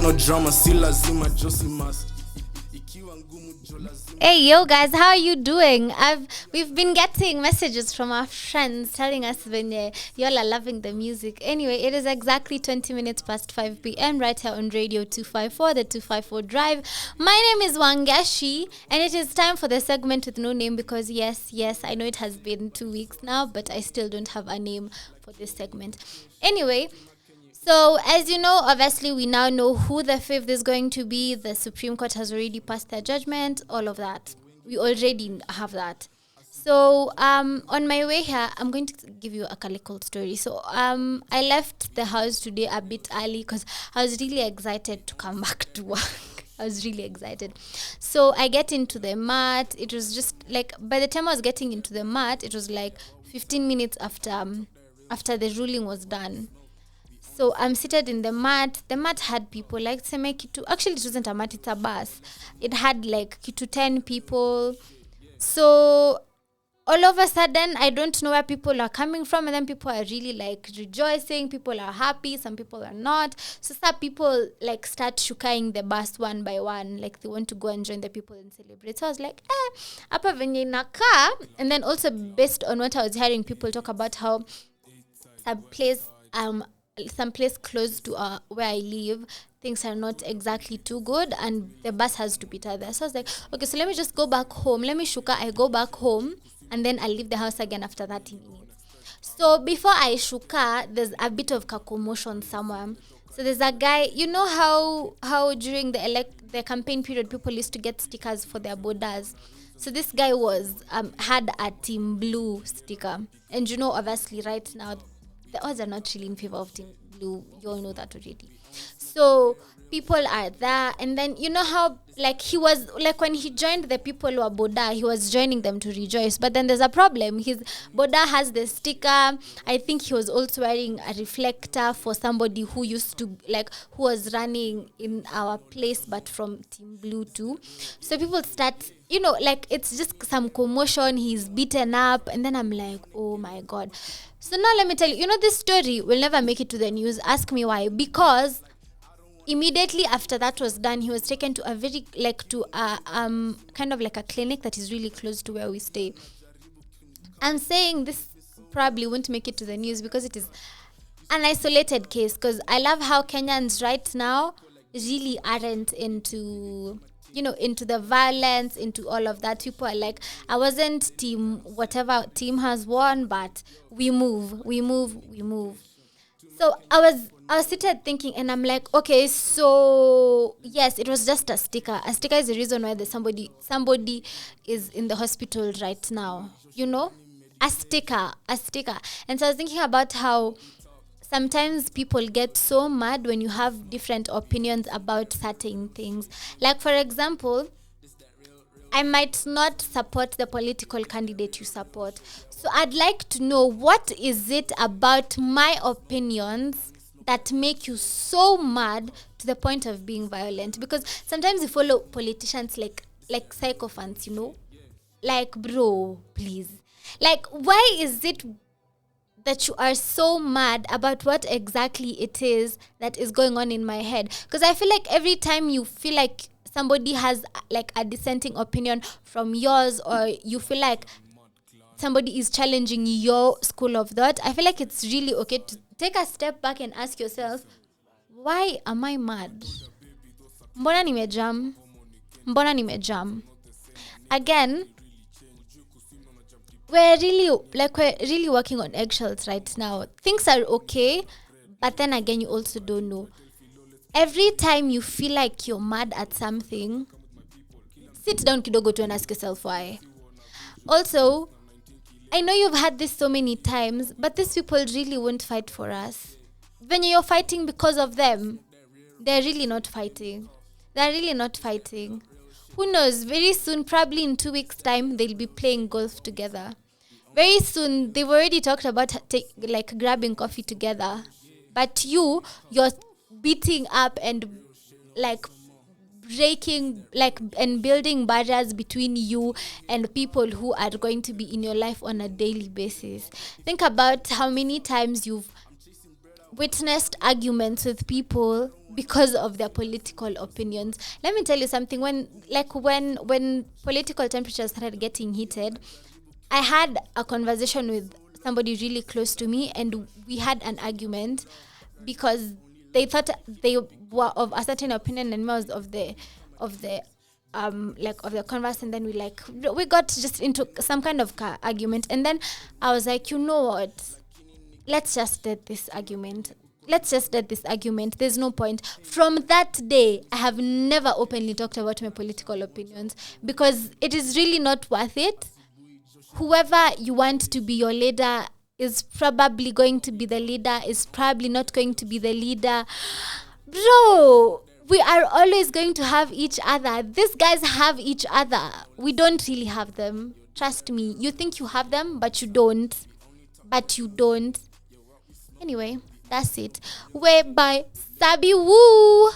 no drama, si lazima, just must. Hey yo guys, how are you doing? We've been getting messages from our friends telling us when y'all are loving the music. Anyway, it is exactly 20 minutes past 5 p.m. right here on Radio 254, the 254 Drive. My name is Wangechi, and it is time for the segment with no name because yes, I know it has been 2 weeks now, but I still don't have a name for this segment. Anyway, so, as you know, obviously, we now know who the fifth is going to be. The Supreme Court has already passed their judgment, all of that. We already have that. So, on my way here, I'm going to give you a calico story. So, I left the house today a bit early because I was really excited to come back to work. I was really excited. So, I get into the mat. It was just like, by the time I was getting into the mat, it was like 15 minutes after the ruling was done. So I'm seated in the mat. The mat had people like actually it wasn't a mat, it's a bus. It had like kitu 10 people. So all of a sudden I don't know where people are coming from, and then people are really like rejoicing, people are happy, some people are not. So some people like start shukaing the bus one by one, like they want to go and join the people and celebrate. So I was like, hapa venye inakaa. And then also based on what I was hearing, people talk about how some place close to where I live, things are not exactly too good, and the bus has to be tied there. So I was like, okay, so let me just go back home. Let me shuka, I go back home, and then I'll leave the house again after 30 minutes. So before I shuka, there's a bit of commotion somewhere. So there's a guy, you know how during the campaign period, people used to get stickers for their borders. So this guy had a Team Blue sticker. And you know, obviously right now, the odds are not really in favor of Team Blue. You all know that already. So people are there, and then you know how like he was like when he joined the people who are Boda, he was joining them to rejoice. But then there's a problem. His Boda has the sticker. I think he was also wearing a reflector for somebody who used to who was running in our place, but from Team Blue too. So people start, it's just some commotion. He's beaten up, and then I'm like, oh my god. So now let me tell you, this story will never make it to the news. Ask me why. Because immediately after that was done, he was taken to kind of like a clinic that is really close to where we stay. I'm saying this probably won't make it to the news because it is an isolated case. Because I love how Kenyans right now really aren't into the violence, into all of that. People are like, I wasn't whatever team has won, but we move. So I was seated thinking, and I'm like, okay, so yes, it was just a sticker. A sticker is the reason why there's somebody is in the hospital right now. A sticker. And so I was thinking about how sometimes people get so mad when you have different opinions about certain things. Like, for example, I might not support the political candidate you support. So I'd like to know, what is it about my opinions that make you so mad to the point of being violent? Because sometimes you follow politicians like sycophants, Like, bro, please. Like, why is it that you are so mad about what exactly it is that is going on in my head? Because I feel like every time you feel like somebody has like a dissenting opinion from yours, or you feel like somebody is challenging your school of thought, I feel like it's really okay to take a step back and ask yourself, why am I mad? Mbona nimejam? Again, we're really working on eggshells right now. Things are okay, but then again, you also don't know. Every time you feel like you're mad at something, sit down kidogo to and ask yourself why. Also, I know you've had this so many times, but these people really won't fight for us. When you're fighting because of them, they're really not fighting. Who knows, very soon, probably in 2 weeks' time, they'll be playing golf together. Very soon, they've already talked about grabbing coffee together. But you're beating up and breaking and building barriers between you and people who are going to be in your life on a daily basis. Think about how many times you've witnessed arguments with people because of their political opinions. Let me tell you something. When political temperatures started getting heated, I had a conversation with somebody really close to me, and we had an argument because they thought they were of a certain opinion and most of the converse, and then we got just into some kind of argument, and then I was like, you know what? Let's just dead this argument. There's no point. From that day, I have never openly talked about my political opinions because it is really not worth it. Whoever you want to be your leader is probably going to be the leader, is probably not going to be the leader. Bro, we are always going to have each other. These guys have each other. We don't really have them. Trust me. You think you have them, but you don't. Anyway, that's it. By Sabi Woo.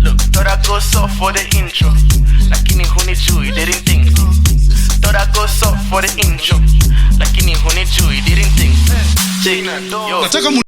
Look, thought I go soft for the intro. Lakini hunijui, didn't think. Thought I go soft for the intro. Lakini hunijui, didn't think. Yo.